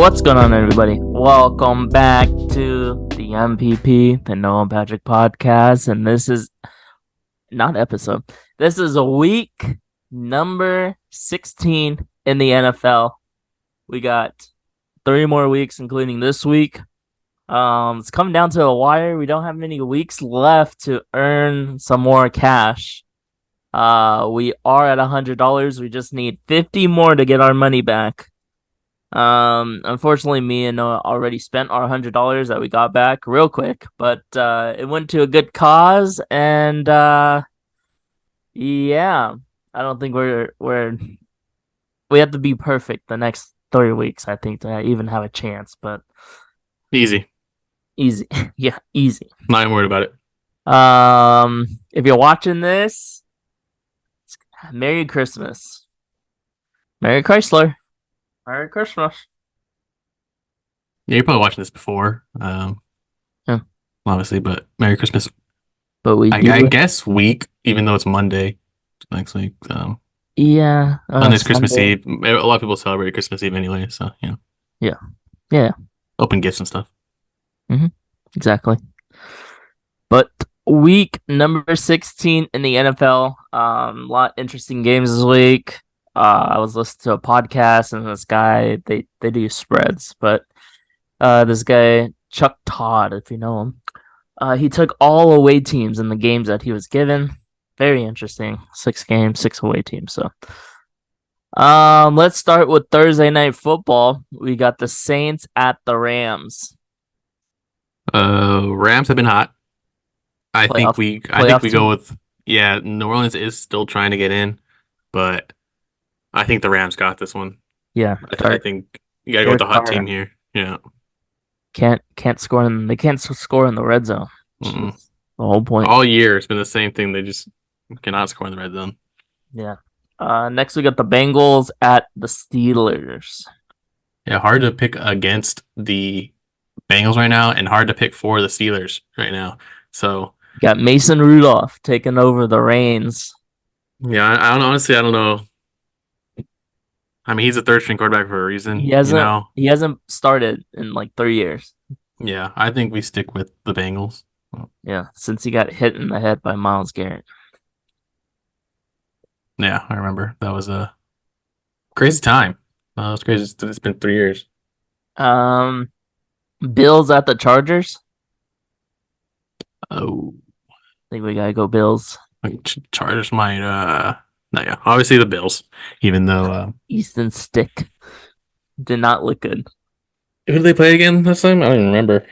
What's going on, everybody? Welcome back to the MPP, the Noah and Patrick podcast. And this is not episode. This is a week number 16 in the NFL. We got 3 more weeks, including this week. It's coming down to a wire. We don't have many weeks left to earn some more cash. We are at $100. We just need 50 more to get our money back. Unfortunately, me and Noah already spent our $100 that we got back real quick, but it went to a good cause, and yeah, I don't think we have to be perfect the next 3 weeks, I think, to even have a chance. But Easy. Yeah, easy. Not even worried about it. If you're watching this, Merry Christmas, Merry Chrysler. Merry Christmas. Yeah, you're probably watching this before, Yeah. obviously, but Merry Christmas. But I guess week, even though it's Monday next week. Yeah. Monday's Christmas Sunday. Eve. A lot of people celebrate Christmas Eve anyway, so Yeah. open gifts and stuff. Exactly. But week number 16 in the NFL. A lot of interesting games this week. I was listening to a podcast, and this guy, they do spreads, but this guy, Chuck Todd, if you know him, he took all away teams in the games that he was given. Very interesting. 6 games, 6 away teams. So let's start with Thursday night football. We got the Saints at the Rams. Rams have been hot. I think we go with New Orleans is still trying to get in, but I think the Rams got this one. Yeah. I think you gotta go with the hot team here. Yeah. Can't score they can't score in the red zone. The whole point. All year it's been the same thing. They just cannot score in the red zone. Yeah. Next we got the Bengals at the Steelers. Yeah, hard to pick against the Bengals right now, and hard to pick for the Steelers right now. So got Mason Rudolph taking over the reins. Yeah, I don't know. I mean, he's a third string quarterback for a reason. He hasn't started in like 3 years. Yeah, I think we stick with the Bengals. Yeah, since he got hit in the head by Myles Garrett. Yeah, I remember. That was a crazy time. It was crazy. It's been 3 years. Bills at the Chargers. Oh, I think we gotta go Bills. Chargers might. No, yeah, obviously the Bills. Even though Easton Stick did not look good. Who did they play again this time? I don't even remember.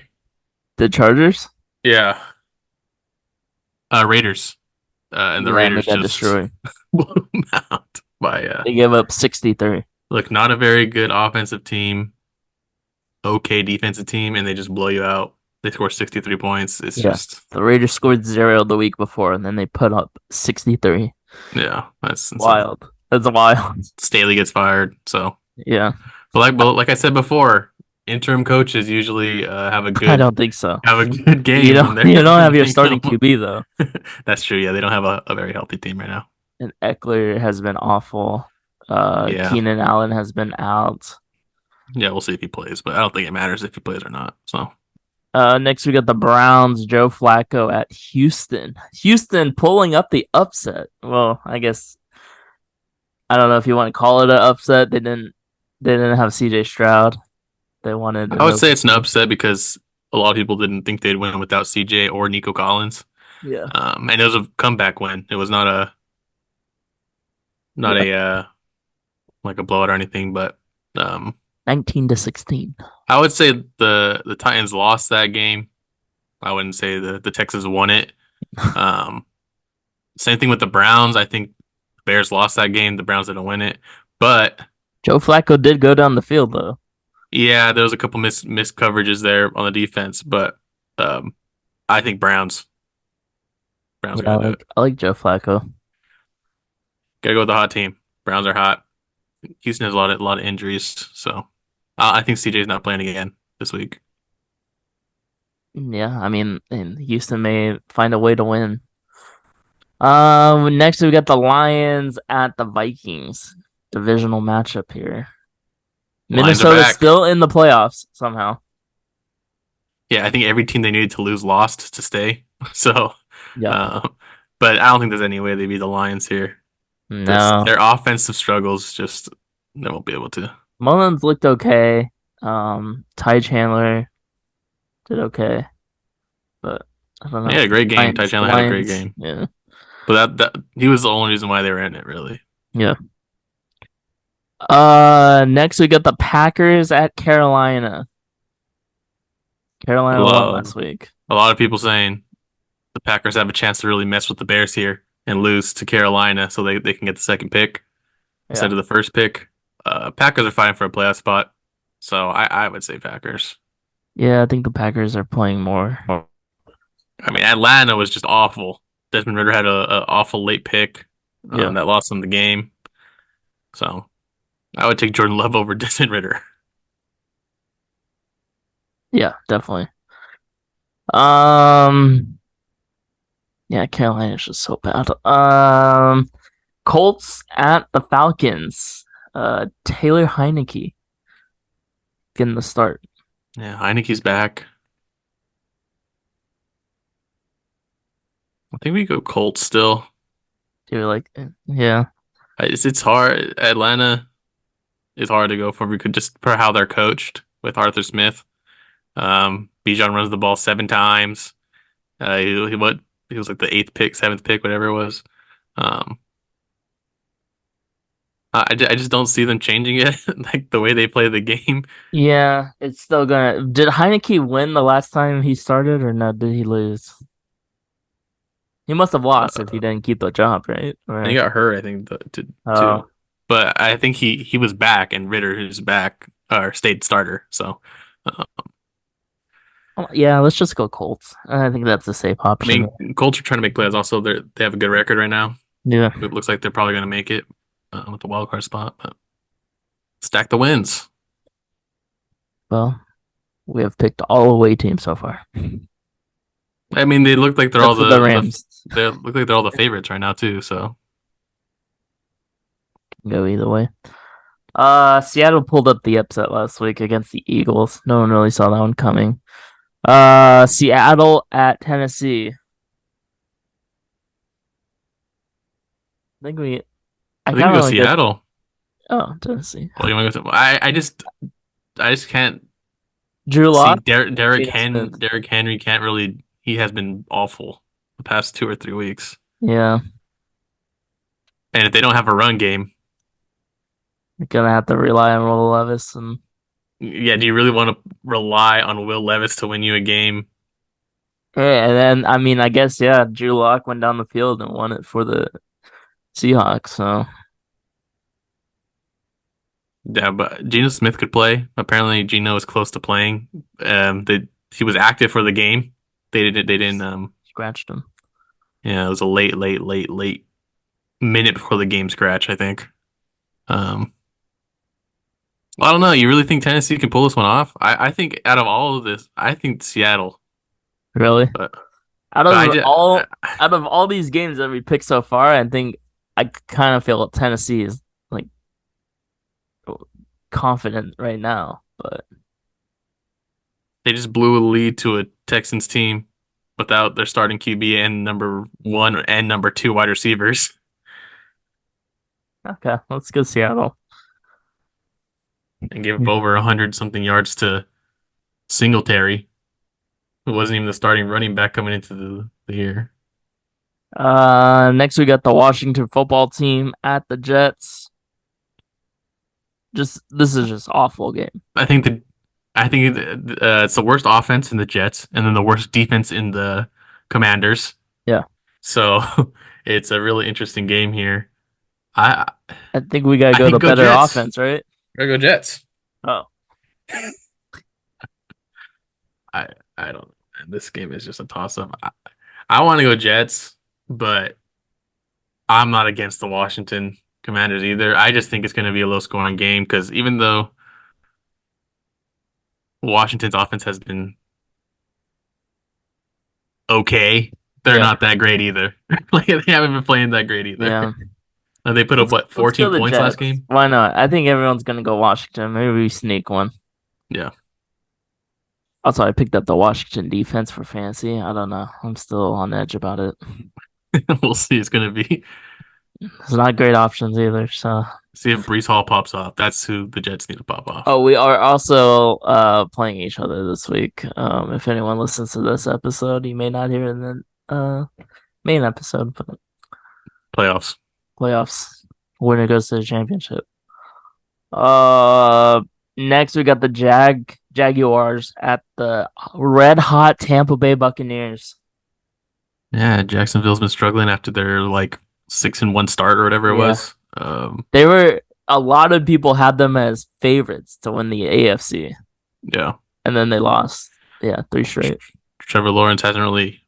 The Chargers. Yeah. Raiders. And the Raiders got just destroyed. blew them out by. They gave up 63. Look, not a very good offensive team. Okay defensive team, and they just blow you out. They score 63 points. It's just the Raiders scored 0 the week before, and then they put up 63. Yeah, that's insane. Wild. That's wild. Staley gets fired, so yeah. But like I said before, interim coaches usually have a good. I don't think so. Have a good game. You don't have your starting QB though. That's true. Yeah, they don't have a very healthy team right now. And Eckler has been awful. Keenan Allen has been out. Yeah, we'll see if he plays, but I don't think it matters if he plays or not. So. Next we got the Browns, Joe Flacco at Houston. Houston pulling up the upset. Well, I guess I don't know if you want to call it an upset. They didn't have CJ Stroud. They wanted. I would say it's an upset because a lot of people didn't think they'd win without CJ or Nico Collins. Yeah. And it was a comeback win. It was not a like a blowout or anything, but 19-16. I would say the Titans lost that game. I wouldn't say the Texans won it. Same thing with the Browns. I think the Bears lost that game. The Browns didn't win it. But Joe Flacco did go down the field, though. Yeah, there was a couple missed coverages there on the defense, but I think Browns. I like Joe Flacco. Gotta go with the hot team. Browns are hot. Houston has a lot of injuries, so I think CJ's not playing again this week. Yeah, I mean, and Houston may find a way to win. Next we got the Lions at the Vikings. Divisional matchup here. Lions are Minnesota's back. still in the playoffs somehow. Yeah, I think every team they needed to lose lost to stay. So, Yeah. uh, but I don't think there's any way they beat the Lions here. This No. their offensive struggles just they won't be able to. Mullins looked okay. Ty Chandler did okay, but I don't know. Yeah, great game. Ty The Chandler had a great Lions, game, yeah, but that he was the only reason why they were in it, really. yeah. Next we got the Packers at Carolina. A Carolina won lot, last week. a lot of people saying the Packers have a chance to really mess with the Bears here and lose to Carolina, so they can get the second pick Yeah, instead of the first pick. Packers are fighting for a playoff spot, so I would say Packers. yeah. I think the Packers are playing more. I mean, Atlanta was just awful. Desmond Ritter had a awful late pick Yeah, that lost them the game. So I would take Jordan Love over Desmond Ritter. yeah, definitely. Um, yeah, Carolina's just so bad. Colts at the Falcons. Taylor Heineke getting the start. Yeah, Heineke's back. I think we go Colts still. You're like, yeah, It's hard. Atlanta is hard to go for. We could just for how they're coached with Arthur Smith. Bijan runs the ball 7 times. He was like the eighth pick, seventh pick, whatever it was. Um, I just don't see them changing it, like the way they play the game. yeah. It's still gonna. Did Heineke win the last time he started, or no? Did he lose? He must have lost if he Uh, didn't keep the job, right? and he Or got hurt, I think, oh, too. But I think he was back, and Ritter is back or stayed starter. So, uh, well, yeah. Let's just go Colts. I think that's a safe I option. mean, Colts are trying to make plays. Also, they have a good record right now. Yeah. It looks like they're probably going to make it with the wild card spot. But stack the wins. Well, we have picked all away teams so far, I mean, they look like they're all except for the Rams. they look like they're all the favorites right now too. So Go either way. Seattle pulled up the upset last week against the Eagles. No one really saw that one coming. Seattle at Tennessee. I think we. I I think we kind go of want to go. Seattle. Oh, Tennessee. Well, you want to go? I just can't Drew see Lock, Geno Smith. Derrick Henry can't really. He has been awful the past 2 or 3 weeks. Yeah, And if they don't have a run game, you're gonna have to rely on Will Levis and yeah, do you really want to rely on Will Levis to win you a game? yeah, and then I mean I guess yeah, Drew Lock went down the field and won it for the Seahawks. So Yeah, but Geno Smith could play. Apparently, Geno is close to playing. He was active for the game. They didn't. scratched him. Yeah, it was a late minute before the game scratch, I think. Um, I don't know. You really think Tennessee can pull this one off? I think out of all of this, I think Seattle. Really? But Out but of all out of all these games that we picked so far, I think I kind of feel Tennessee is like confident right now. But they just blew a lead to a Texans team without their starting QB and number one and number two wide receivers, okay, let's go Seattle. and gave up over 100 something yards to Singletary, who wasn't even the starting running back coming into the year. Next we got the Washington football team at the Jets. Just this is just awful game. I think the I think it's the worst offense in the Jets, and then the worst defense in the Commanders. Yeah, So it's a really interesting game here. I I think we gotta I go to think go better Jets. offense, right? Gotta go Jets. Oh, I I don't. This game is just a toss up. I want to go Jets, but I'm not against the Washington Commanders either. I just think it's going to be a low scoring game because even though Washington's offense has been okay, they're yeah, not that great either. Like they haven't been playing that great either. yeah. They put up what Let's go 14 the points last Jets. game. Why not? I think everyone's gonna go Washington. Maybe we sneak one. Yeah, Also, I picked up the Washington defense for fantasy. I don't know. I'm still on edge about it. we'll see. It's gonna be It's not great options either. So, see if Brees Hall pops off. That's who the Jets need to pop off. oh, we are also playing each other this week. If anyone listens to this episode, you may not hear it in the main episode, but Playoffs. playoffs. Winner goes to the championship. Uh, Next we got the Jaguars at the red hot Tampa Bay Buccaneers. Yeah, Jacksonville's been struggling after their like 6-1 start or whatever it Yeah, was. they were. A lot of people had them as favorites to win the AFC, Yeah, and then they lost. Yeah, three Tr- straight. Trevor Lawrence hasn't really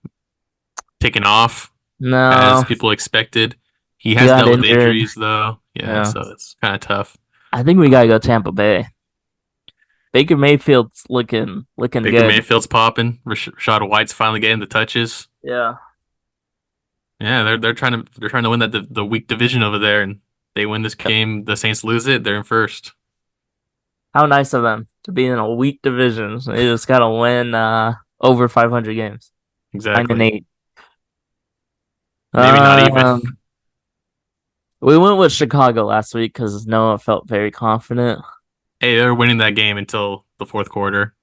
taken off as No, people expected. He he has got dealt with injured. injuries though. Yeah, Yeah, so it's kind of tough. I think we gotta go Tampa Bay. Baker Mayfield's looking Baker good. Mayfield's popping. Rashad White's finally getting the touches. Yeah. Yeah, they're trying to win the weak division over there, and they win this Yep. game. The Saints lose it. They're in first. How nice of them to be in a weak division. So they just gotta win over 500 games. 9 and Exactly. 8. Maybe not even. Um, we went with Chicago last week because Noah felt very confident. Hey, they're winning that game until the fourth quarter.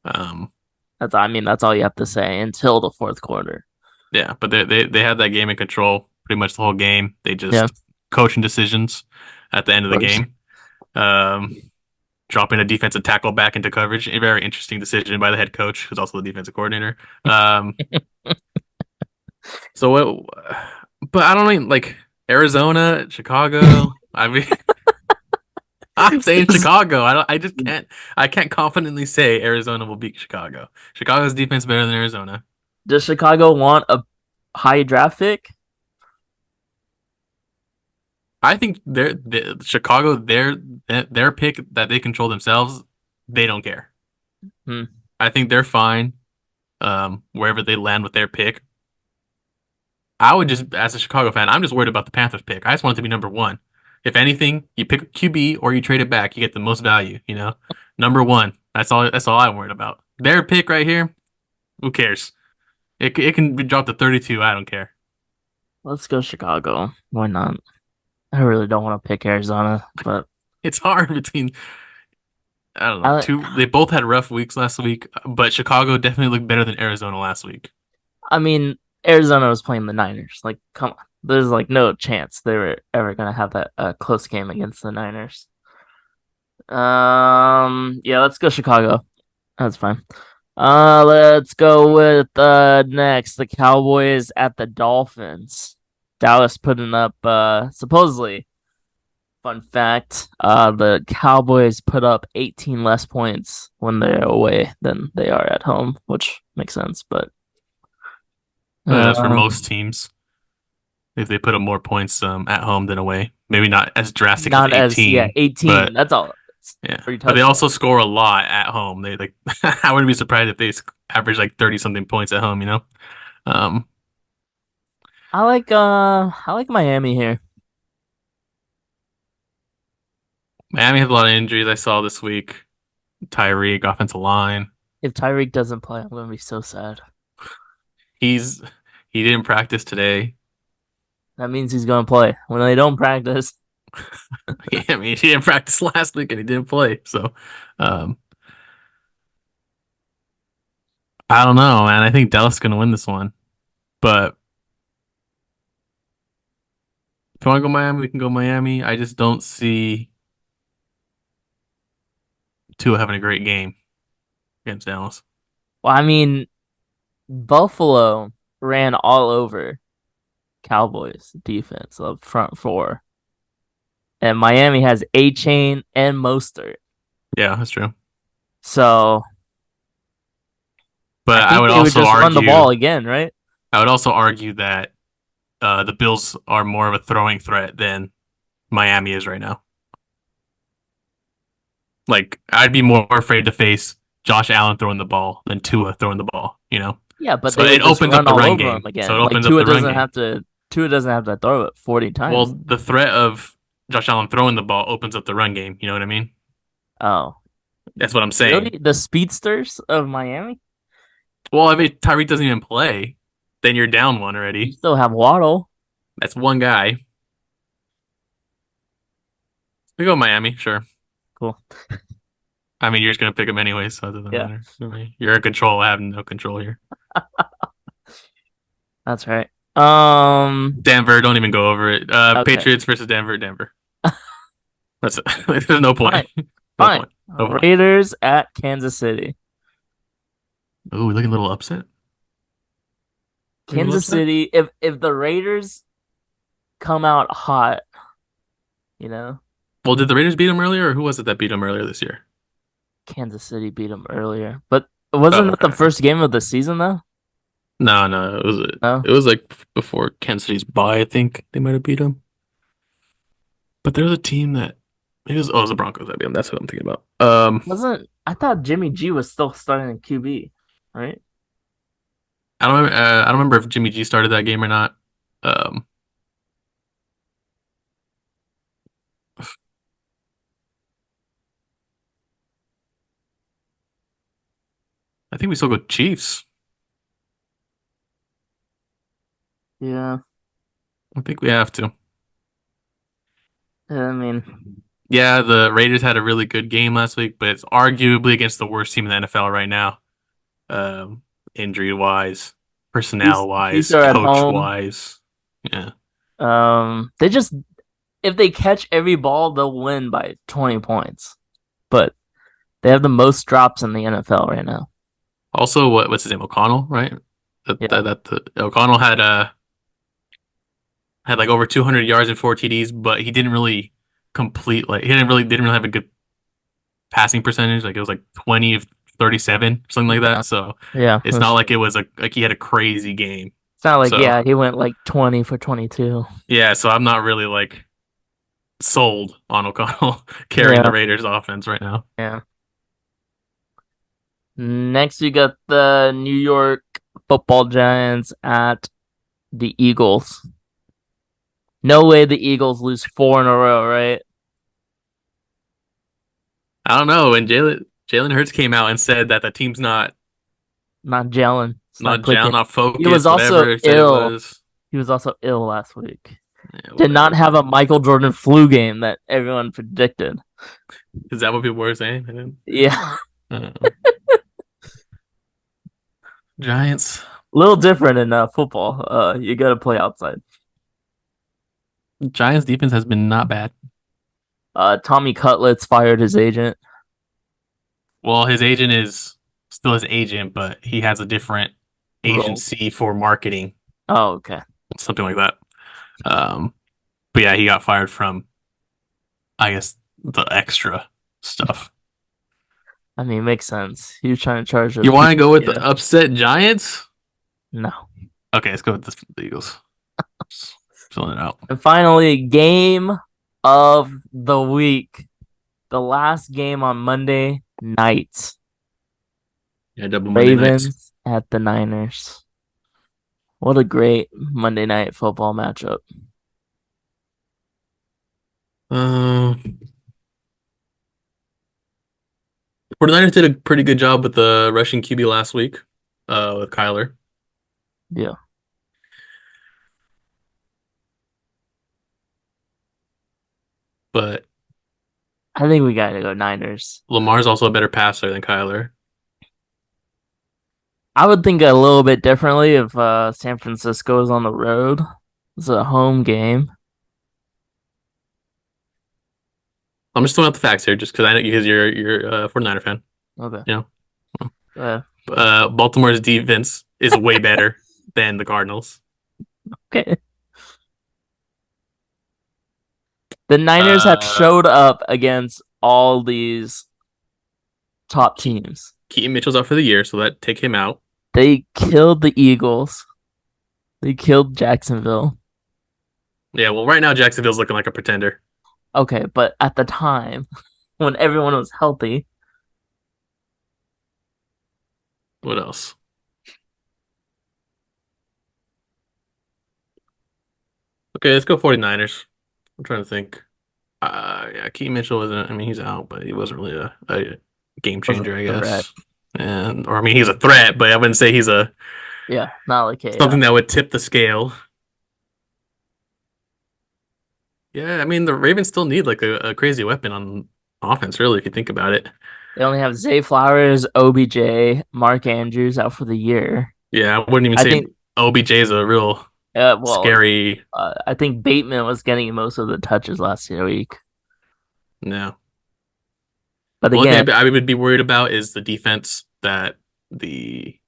Um, That's all you have to say until the fourth quarter. yeah, but they had that game in control pretty much the whole game. They Yeah, just coaching decisions at the end of of the course. game. Um, Dropping a defensive tackle back into coverage. A very interesting decision by the head coach, who's also the defensive coordinator. So what? But I don't mean like Arizona, Chicago. I mean, I'm saying Does, Chicago. I don't. I just can't. I can't confidently say Arizona will beat Chicago. Chicago's defense better than Arizona. does Chicago want a high draft pick? I think Chicago their pick that they control themselves. They don't care. Hmm. I think they're fine wherever they land with their pick. I would just, as a Chicago fan, I'm just worried about the Panthers pick. I just want it to be number one. If anything, you pick a QB or you trade it back, you get the most value. Number one. That's all. That's all I'm worried about. Their pick right here. Who cares? It can be dropped to 32. I don't care. Let's go Chicago. Why not? I really don't want to pick Arizona, but It's hard between. I don't know. I Two. They both had rough weeks last week, but Chicago definitely looked better than Arizona last week. I mean Arizona was playing the Niners. Like, come on. There's like no chance they were ever gonna have that close game against the Niners. Yeah, let's go Chicago. That's fine. Let's go with next the Cowboys at the Dolphins. Dallas putting up supposedly fun fact, the Cowboys put up 18 less points when they're away than they are at home, which makes sense, but That's for uh most teams. If they put up more points at home than away, maybe not as drastic as not as yeah, 18, 18. but That's all. It's yeah. three But they touchdowns. also score a lot at home. They like I wouldn't be surprised if they average like 30 something points at home. Um, I like Miami here. Miami has a lot of injuries I saw this week. Tyreek, offensive line. If Tyreek doesn't play, I'm gonna be so sad. He's he didn't practice today. That means he's gonna play. When they don't practice, I mean, he didn't practice last week and he didn't play. So, um, I don't know, man. I think Dallas is gonna win this one. But if you want to go Miami, we can go Miami. I just don't see Tua having a great game against Dallas. well, I mean, Buffalo ran all over Cowboys defense of front four, and Miami has A Chain and Mostert. Yeah, that's true. So But I think they would just run the ball again, right? I would also argue that the Bills are more of a throwing threat than Miami is right now. Like I'd be more afraid to face Josh Allen throwing the ball than Tua throwing the ball. Yeah, but So they would it just opens up run the all run over him game. So it again. Like opens up Tua the run doesn't game. have to. Tua doesn't have to throw it 40 Well, times. the threat of Josh Allen throwing the ball opens up the run game. You know what I mean? Oh, That's what I'm saying. really? The speedsters of Miami? Well, if Tyreek doesn't even play, then you're down one You already. still have Waddle. That's one guy. We go Miami, sure. Cool. I mean, you're just gonna pick him anyway, so it doesn't Yeah, matter. I mean, you're in control. I have no control here. that's right. Denver, don't even go over it. Okay. Patriots versus Denver, Denver. That's it. There's no point. Fine. No Fine. point. No point. Raiders at Kansas City. Oh, we looking a little upset. Looking a little Kansas upset. City, if the Raiders come out hot, you know, Well, did the Raiders beat them earlier, or who was it that beat them earlier this year? Kansas City beat them earlier. But wasn't Oh, that the okay. first game of the season though? No, no, No. it was like before Kansas City's bye. I think they might have beat them. But there was a team that it was. Oh, it was the Broncos that beat them. That's what I'm thinking about. Wasn't I thought Jimmy G was still starting in QB, right? I don't remember if Jimmy G started that game or not. Um, I think we still go Chiefs. Yeah. I think we have to. I mean, Yeah, the Raiders had a really good game last week, but it's arguably against the worst team in the NFL right now. Um, Injury wise, Chiefs, personnel Chiefs wise, are at coach home. wise. Yeah. They just if they catch every ball, they'll win by 20 points. But they have the most drops in the NFL right now. Also, what's his name? O'Connell, right? Yeah. O'Connell had like over 200 yards and four TDs, but he didn't really complete like he didn't really have a good passing percentage. Like it was like 20 of 37, something like Yeah. that. So Yeah. it's not like it was like he had a crazy game. It's not like, So yeah, he went like 20 for 22. yeah, so I'm not really like sold on O'Connell carrying the Yeah. Raiders offense right now. Yeah. Next, we got the New York Football Giants at the Eagles. No way the Eagles lose four in a row, right? I don't know. And Jalen Hurts came out and said that the team's Not gelling. It's not not gel, clicking. not He was focused, also whatever he said it ill. was. He was also ill last week. Yeah, Did not whatever. have a Michael Jordan flu game that everyone predicted. Is that what people were saying? I didn't. Yeah. I don't know. Giants. A little different in football. You got to play outside. Giants defense has been not bad. Tommy Cutlets fired his agent Well, his agent is still his agent, but he has a different role. agency for marketing, Oh, okay. something like that. Um, but yeah, he got fired from, I guess, the extra stuff. I mean, it makes sense. He was trying to charge a You want to go with the yeah. upset Giants? No. Okay, let's go with the Eagles. Just filling it out. And finally, game of the week. The last game on Monday night. Yeah, double Monday nights. Ravens at the Niners. What a great Monday night football matchup. Uh, 49ers did a pretty good job with the rushing QB last week, with Kyler. Yeah. But I think we got to go Niners. Lamar's also a better passer than Kyler. I would think a little bit differently if San Francisco is on the road. It's a home game. I'm just throwing out the facts here, just because I know because you're a 49er fan. Okay. You know, Uh, Baltimore's defense is way better than the Cardinals. okay. The Niners have Uh, showed up against all these top Ke- teams. Keaton Mitchell's out for the year, so that take him out. They killed the Eagles. They killed Jacksonville. Yeah, well, right now Jacksonville's looking like a pretender. Okay, but at the time when everyone was healthy, What else? Okay, let's go 49ers. I'm trying to think. Yeah, Key Mitchell wasn't. I mean, he's out, but he wasn't really a game Wasn't changer, I a threat. guess. And or I mean, he's a threat, but I wouldn't say he's a Yeah, not like something chaos. that would tip the scale. Yeah, I mean, the Ravens still need like a crazy weapon on offense, really, if you think about it. They only have Zay Flowers, OBJ, Mark Andrews out for the year. Yeah, I wouldn't even I say think, OBJ is a real well, scary. I think Bateman was getting most of the touches last week. No. But The only again, thing I would be worried about is the defense that the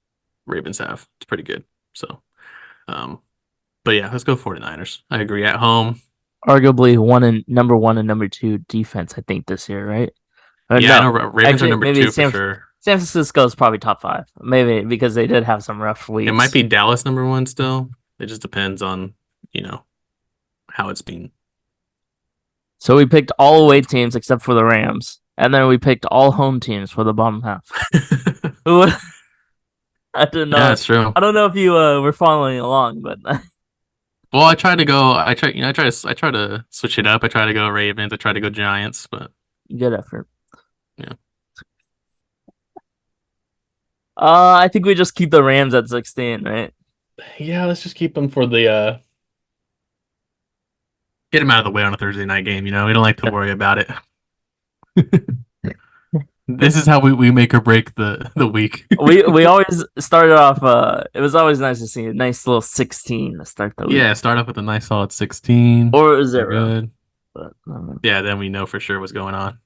Ravens have. It's pretty good. So, um, but yeah, let's go 49ers. I agree. At home, arguably number one and number two defense, I think, this year, right? Or yeah, I no, know Ravens are actually, number maybe two for sure. San Francisco is probably top five. Maybe because they did have some rough It might weeks. be Dallas number one still. It just depends on, you know, how it's been. So we picked all away teams except for the Rams, and then we picked all home teams for the bottom half. Who I don't Yeah, know. it's true. I don't know if you were following along, but Well, I try to go. I try to switch it up. I try to go Ravens. I try to go Giants, but good effort. yeah, I think we just keep the Rams at 16, right? yeah. Let's just keep them for the get them out of the way on a Thursday night game. We don't like to worry about it. This is how we make or break the week. We always started off. It was always nice to see a nice little 16 to start the week Yeah, start off with a nice solid 16. or We're 0. good. But Yeah, then we know for sure what's going on.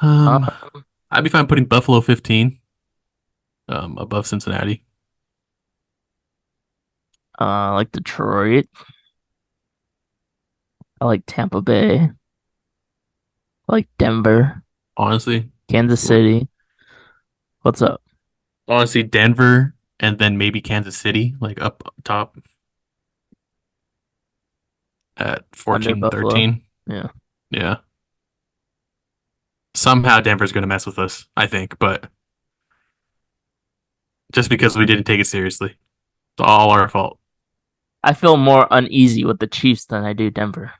uh, Um, I'd be fine putting Buffalo 15 above Cincinnati. I like Detroit. I like Tampa Bay. I like Denver, Honestly, Kansas we're City. What's up? honestly Denver and then maybe Kansas City, like up top at Under 14, Buffalo. 13. Yeah. Yeah. Somehow Denver's going to mess with us, I think, but just because we didn't take it seriously. It's all our fault. I feel more uneasy with the Chiefs than I do Denver.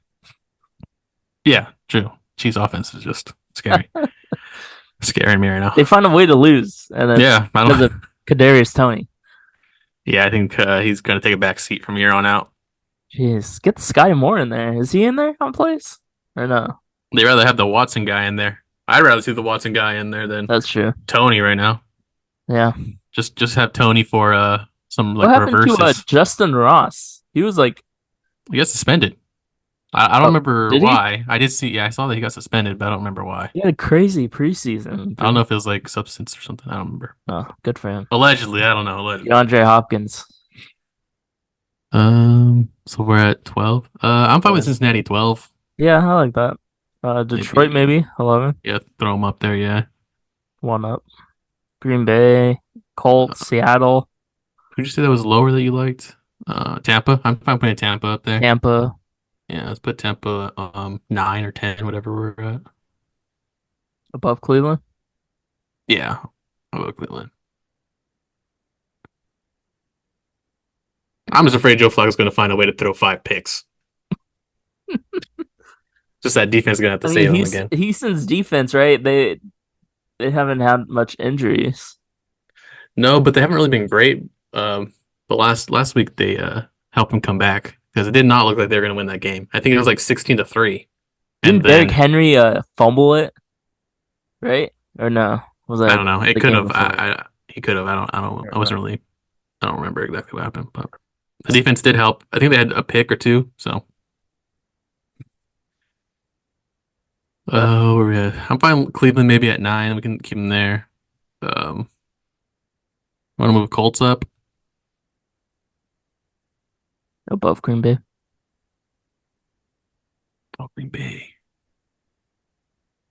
Yeah, true. Chiefs offense is just scary. Scaring me right now. They find a way to lose, and it's Yeah, I because of don't. Kadarius Toney. Yeah, I think he's going to take a back seat from here on out. Jeez, get Sky Moore in there. Is he in there on plays or no? They rather have the Watson guy in there. I'd rather see the Watson guy in there than That's true. Tony right now. Yeah. Just have Tony for some What like happened to reverses. Justin Ross? He was like, He got suspended. I don't oh, remember did he? why. I did see. Yeah, I saw that he got suspended, but I don't remember why. He had a crazy preseason. I don't know if it was like substance or something. I don't remember. Oh, good for him. Allegedly, I don't know. Allegedly. DeAndre Hopkins. So we're at 12. I'm fine with Yeah. Cincinnati 12. Yeah, I like that. Detroit Maybe, maybe 11, yeah, throw them up there. Yeah. one up. Green Bay, Colts, Seattle, Who'd you say that was lower that you liked? Tampa. I'm fine putting Tampa up there. Tampa, Yeah, let's put Tampa 9 or 10, whatever we're at. above Cleveland. Yeah, I'll go Cleveland. I'm just afraid Joe Flacco's going to find a way to throw 5 picks. Just that defense is going to have to I mean, save him again. Houston's defense, right? They haven't had much injuries. No, but they haven't really been great. But last week they helped him come back because it did not look like they were going to win that game. I think it was like 16-3, and Didn't Derrick then Henry fumble it, right? Or no? Was I that don't know. It the could game have. before? He could have. I don't. I I don't wasn't know. really. I don't remember exactly what happened, but the defense did help. I think they had a pick or two. So, But where we at? I'm fine with Cleveland maybe at 9. We can keep them there. Um, Want to move Colts up? above Green Bay. Oh, Green Bay.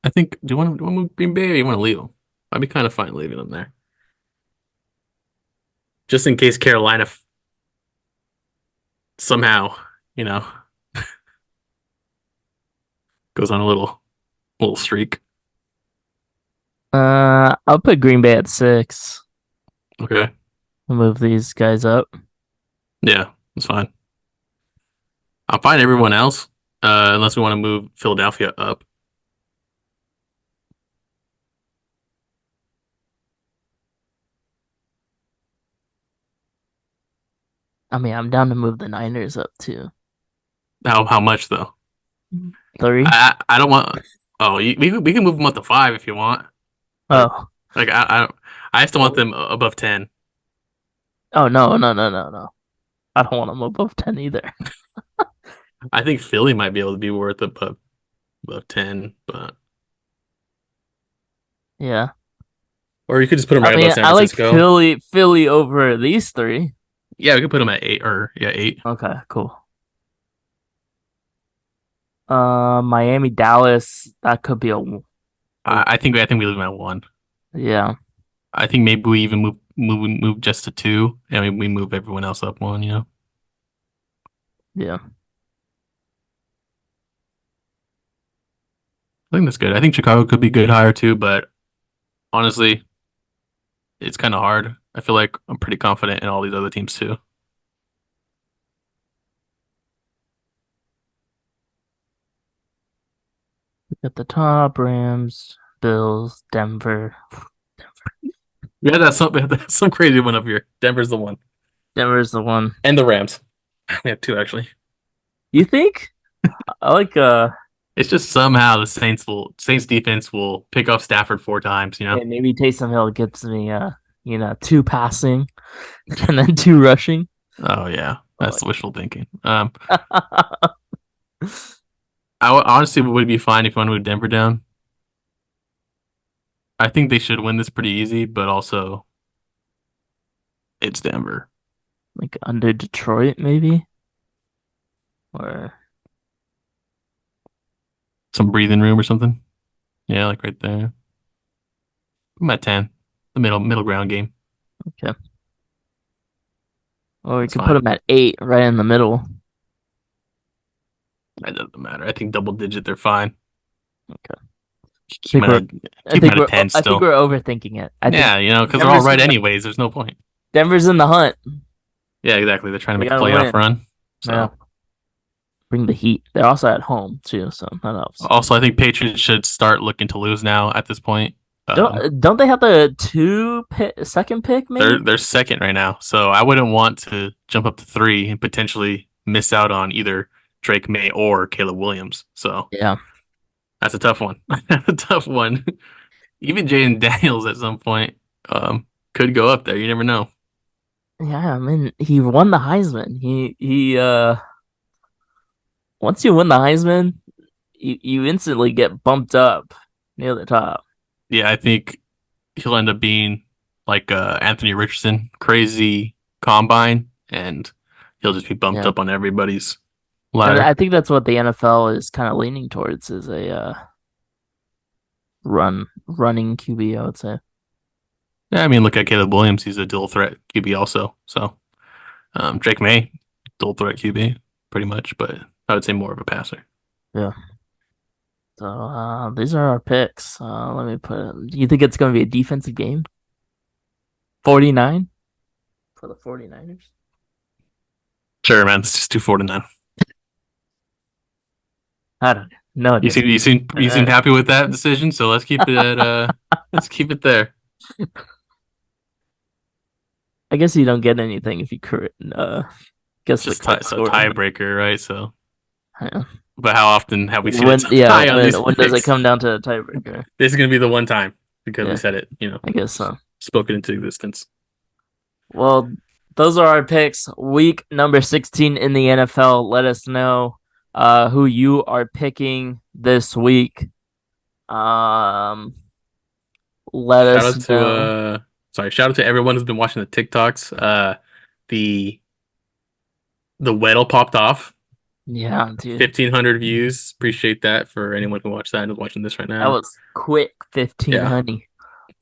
I think. Do you want to move Green Bay or you want to leave them? I'd be kind of fine leaving them there, just in case Carolina somehow, you know, goes on a little streak. I'll put Green Bay at 6. Okay. I'll move these guys up. Yeah, that's fine. I'll find everyone else, unless we want to move Philadelphia up. I mean, I'm down to move the Niners up to How much though? 3. I don't want. Oh, we can move them up to 5 if you want. Or Oh, like I still want them above 10. oh no, no, no, no, no. I don't want them above 10 either. I think Philly might be able to be worth above 10, but Yeah. or you could just put them I right above mean, San I like Francisco. Philly over these three. Yeah, we could put them at 8 or yeah 8. Okay, cool. Miami, Dallas, that could be a I think we leave them at 1. yeah, I think maybe we even move just to 2, and we move everyone else up 1. yeah. I think that's good. I think Chicago could be good higher too, but honestly, it's kind of hard. I feel like I'm pretty confident in all these other teams too. At the top, Rams, Bills, Denver. We had some crazy one up here. Denver's the one, Denver's the one. and the Rams. We have 2 actually. You think? I like It's just somehow the Saints defense will pick off Stafford 4 times. and maybe Taysom Hill gives me 2 passing and then 2 rushing. Oh yeah, I that's like wishful thinking. it. Honestly would be fine if you want to move Denver down. I think they should win this pretty easy, but also it's Denver. Like under Detroit, maybe? Or Some breathing room or something. Yeah, like right there. I'm at 10. The middle ground game. okay. Or we That's could put fine. them at 8, right in the middle. It doesn't matter. I think double digit, they're fine. Okay. I Keep think them we're at keep them at a 10 I think still. we're overthinking it. I think Yeah, because they're all Denver's in right the anyways. There's no point. Denver's in the hunt. Yeah, exactly. They're trying to They make a gotta playoff win. run. Yeah. So Bring the heat. They're also at home too, so that helps. also, I think Patriots should start looking to lose now at this point. Don't they have the second pick maybe? They're second right now, so I wouldn't want to jump up to 3 and potentially miss out on either Drake May or Caleb Williams. So Yeah. that's a tough one. That's a tough one. Even Jaden Daniels at some point could go up there. You never know. Yeah, I mean he won the Heisman. He once you win the Heisman, you instantly get bumped up near the top. Yeah, I think he'll end up being like Anthony Richardson, crazy combine, and he'll just be bumped Yeah. up on everybody's And ladder. I think that's what the NFL is kind of leaning towards is a running QB, I would say. Yeah, I mean, look at Caleb Williams; he's a dual threat QB also. So Drake May, dual threat QB, pretty much, but I would say more of a passer. Yeah. So these are our picks. Let me put it. Do you think it's going to be a defensive game? 49 for the 49ers? Sure, man. It's just 249. I don't know. No You idea. seem you seem you seemed happy with that decision, so let's keep it there. I guess you don't get anything if you guess the Just correct a score. tiebreaker, right? So, Yeah. but how often have we seen it When yeah, tie on these when does it picks? come down to a tiebreaker? This is gonna be the one time because we Yeah, said it. I guess so. Spoken into existence. Well, those are our picks. Week number 16 in the NFL. Let us know who you are picking this week. Um, let Shout us out to know. shout out to everyone who's been watching the TikToks. The the Weddle popped off. Yeah, dude. 1,500 views. Appreciate that for anyone who watched that and is watching this right That now. was quick 15, Yeah. honey.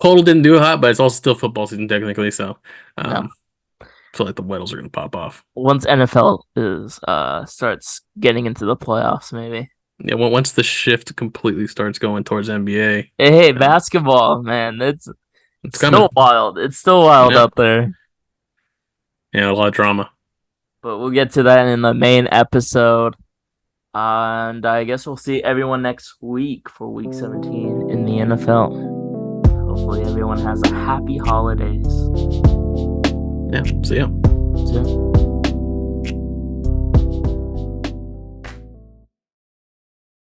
Total didn't do hot, but it's also still football season technically, so No. feel like the Weddles are gonna pop off. Once NFL is starts getting into the playoffs, maybe. Yeah, well, once the shift completely starts going towards NBA, Hey, uh, basketball, man. it's It's still coming. wild. It's still wild Yeah, out there. yeah, a lot of drama. but we'll get to that in the main episode. And I guess we'll see everyone next week for week 17 in the NFL. Hopefully, everyone has a happy holidays. Yeah, see ya. See ya.